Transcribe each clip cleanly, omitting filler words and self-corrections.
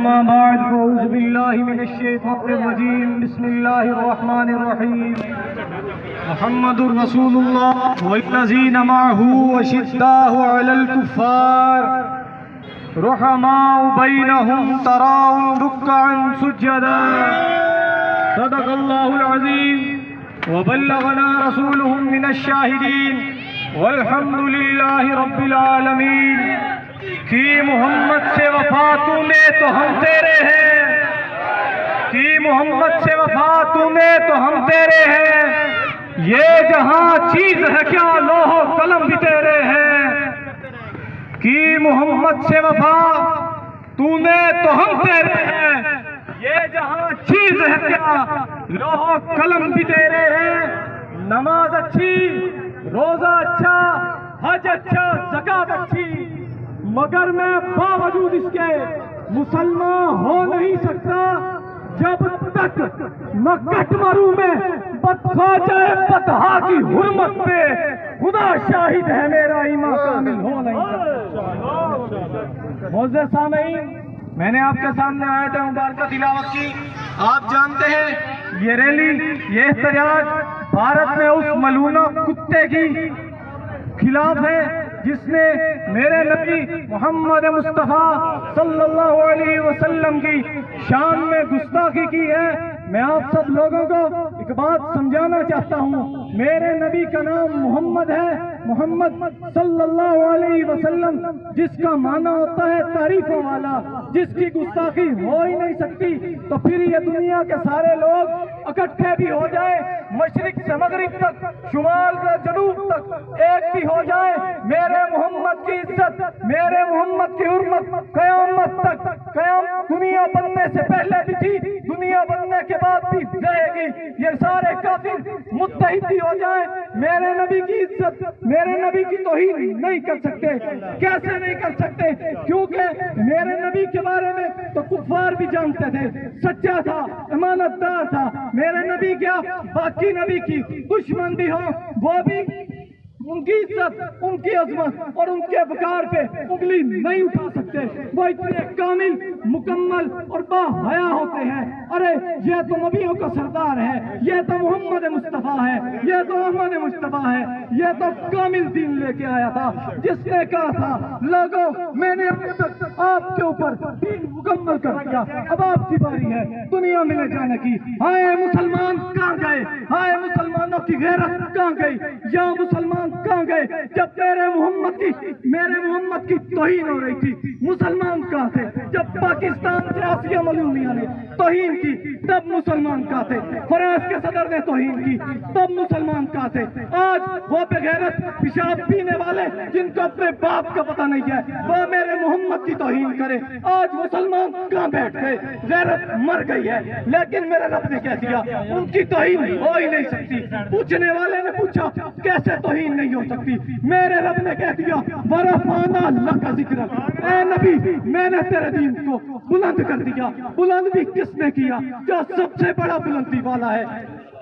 أما بعد فأعوذ بالله من الشيطان الرجيم بسم الله الرحمن الرحيم محمد رسول الله والذين معه أشداء على الكفار رحماء بينهم تراهم ركعا سجدا صدق الله العظيم وبلغنا رسولهم من الشاهدين والحمد لله رب العالمين کی محمد سے وفا تو نے تو ہم تیرے ہیں، کی محمد سے وفا تو نے تو ہم تیرے ہیں، یہ جہاں چیز ہے کیا لوح و قلم بھی تیرے ہیں، کی محمد سے وفا تو نے تو ہم تیرے ہیں، یہ جہاں چیز ہے کیا لوح و قلم بھی تیرے ہیں۔ نماز اچھی، روزہ اچھا، حج اچھا، زکوٰۃ اچھی، مگر میں باوجود اس کے مسلمان ہو نہیں سکتا جب تک میں کٹ مروں میں بدخواجہ بطحا کی حرمت پہ خدا شاہد ہے میرا ایمان کامل ہو نہیں سکتا۔ معزز سامعین، میں نے آپ کے سامنے آیت مبارکہ تلاوت کی۔ آپ جانتے ہیں یہ ریلی، یہ احتجاج بھارت میں اس ملعونہ کتے کی خلاف ہے جس نے میرے نبی محمد مصطفیٰ صلی اللہ علیہ وسلم کی شان میں گستاخی کی ہے۔ میں آپ سب لوگوں کو ایک بات سمجھانا چاہتا ہوں، میرے نبی کا نام محمد ہے، محمد صلی اللہ علیہ وسلم، جس کا معنی ہوتا ہے تعریفوں والا، جس کی گستاخی ہو ہی نہیں سکتی۔ تو پھر یہ دنیا کے سارے لوگ اکٹھے بھی ہو جائے، مشرق سے مغرب تک، شمال سے جنوب تک ایک بھی ہو جائے، میرے محمد کی عزت، میرے محمد کی حرمت قیامت تک، دنیا بننے سے پہلے بھی تھی، دنیا بننے کے بعد بھی رہے گی۔ یہ سارے کافر متحد بھی ہو جائیں، میرے نبی کی عزت، میرے نبی کی توہین نہیں کر سکتے۔ کیسے نہیں کر سکتے؟ کیونکہ میرے نبی کے بارے میں تو کفار بھی جانتے تھے، سچا تھا، امانت دار تھا۔ میرے نبی کیا باقی نبی کی دشمن بھی ہوں، وہ بھی ان کی عزت، ان کی عظمت اور ان کے وقار پہ انگلی نہیں اٹھا سکتے۔ وہ اتنے کامل، مکمل اور باحیا ہوتے ہیں۔ ارے یہ تو نبیوں کا سردار ہے، یہ تو محمد مصطفیٰ ہے، یہ تو محمد مصطفیٰ ہے، یہ تو کامل دین لے کے آیا تھا، جس نے کہا تھا لوگوں میں نے اب تک آپ کے اوپر دین مکمل کر دیا، اب آپ کی باری ہے دنیا میں لے جانے کی۔ ہائے مسلمان کہاں گئے؟ ہائے مسلمانوں کی غیرت کہاں گئی؟ یا مسلمان کہاں گئے جب میرے محمد کی توہین ہو رہی تھی؟ مسلمان کہاں تھے جب پاکستان سے آسیہ ملعونیہ نے توہین کی؟ تب مسلمان کہاں تھے؟ فرانس کے صدر نے توہین کی، تب مسلمان کہاں تھے؟ آج وہ بغیرت پیشاب پینے والے جن کو اپنے باپ کا پتہ نہیں ہے وہ میرے محمد کی توہین کرے، آج مسلمان کہاں بیٹھ گئے؟ غیرت مر گئی ہے، لیکن میرے رب نے کہہ دیا ان کی توہین ہو ہی نہیں سکتی۔ پوچھنے والے نے پوچھا کیسے توہین نہیں ہو سکتی؟ میرے رب نے کہہ دیا وَرَفَعْنَا لَكَ ذِكْرَكَ، اے نبی میں نے تیرے دین کو بلند کر دیا۔ بلند بھی کس نے کیا؟ جو سب سے بڑا بلندی والا ہے۔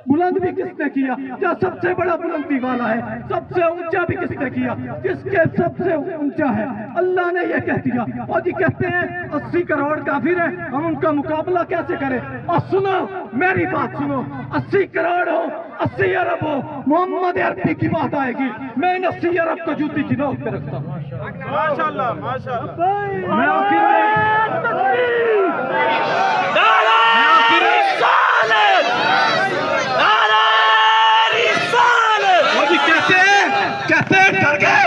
بلند بھی کس نے کیا؟ جو سب سے بڑا بلندی والا ہے۔ سب سے اونچا بھی کس نے کیا؟ جس کے سب سے اونچا ہے۔ اللہ نے یہ کہہ دیا، اور جی کہتے ہیں 80 کروڑ کافر ہیں، ہم ان کا مقابلہ کیسے کریں؟ اور سنو میری بات سنو، 80 کروڑ ہو، 80 ارب ہو، محمد عربی کی بات آئے گی، میں ان 80 ارب کو جوتی کی نوک پہ رکھتا ہوں۔ ماشاءاللہ ماشاءاللہ۔ میں آخر کہتے ہیں ڈر گئے،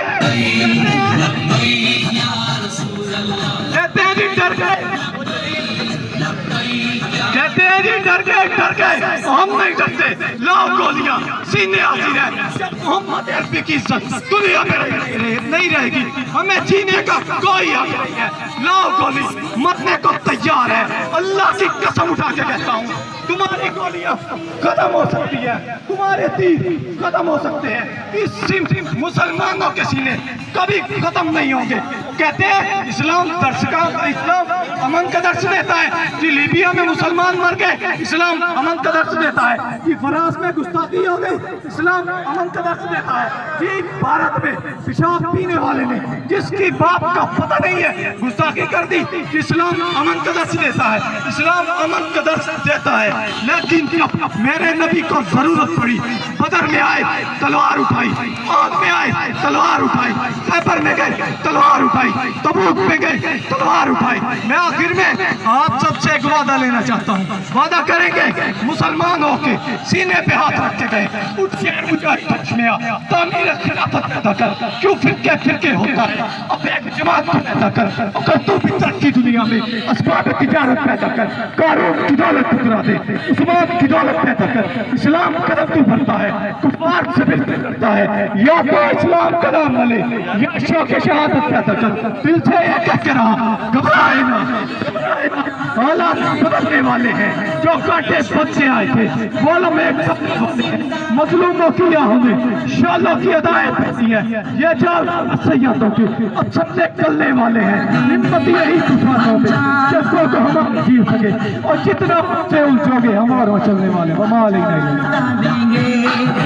کہتے ہیں جی ڈر گئے، کہتے ہیں جی ڈر گئے، ہم نہیں ڈرتے، لاؤ گولیاں سینے حاضر ہے۔ محمد عربی کی عزت دنیا میں نہیں رہے گی، ہمیں جینے کا کوئی حق نہیں ہے، لاؤ گولی مرنے کو تیار ہے۔ اللہ کی قسم اٹھا کے کہتا ہوں تمہاری گولیاں ختم ہو سکتی ہیں، تمہارے تیر ختم ہو سکتے ہیں، اس مسلمانوں کے سینے کبھی ختم نہیں ہوں گے۔ کہتے ہیں اسلام اسلام امن کا درس دیتا ہے کہ لیبیا میں مسلمان مر گئے، اسلام امن کا درس دیتا ہے کہ فرانس میں گستاخی ہو گئی، اسلام امن کا درس دیتا ہے کہ بھارت میں پیشاب پینے والے نے جس کی باپ کا پتہ نہیں ہے گستاخی کر دی، اسلام امن کا درس دیتا ہے، اسلام امن کا درس دیتا ہے۔ لیکن جب میرے نبی کو ضرورت پڑی، بدر میں آئے تلوار اٹھائی، عہد میں آئے تلوار اٹھائی، خیبر میں گئے تلوار اٹھائی، تبوک میں گئے تلوار اٹھائی۔ میں آخر میں آپ سب سے ایک وعدہ لینا چاہتا ہوں، وعدہ کریں گے مسلمان ہو کے سینے پہ ہاتھ رکھ کے گئے اٹھ کے مجاہد میں تعمیر خلافت پیدا کر، کیوں فرقے ہوتا ہے، اب ایک جماعت پیدا کر، اگر تو بھی ترقی دنیا میں اسباب تجارت پیدا کر، قارون کی دولت ٹکرا دے، عثمان کی دولت پیدا کر، اسلام قدم تو بھرتا ہے، کفار سے بلتے کرتا ہے، یا تو اسلام کا نام لے یا شوق شہادت پیدا کر۔ دل سے یہ کہہ کے رہا گھبرائے نہ، حالات بدلنے والے ہیں، جو کاٹے بچے آئے تھے وہ لمحے بدلنے والے ہیں، مظلوموں کی آہوں میں شالوں کی ادائیں پھیسی ہیں، یہ جال سیادوں کی اب سب سے چلنے والے ہیں، ہمت یہی طوفانوں میں جس کو ہم جی سکے، اور جتنا سے الجھو گے ہمارا چلنے والے ہمارے نہیں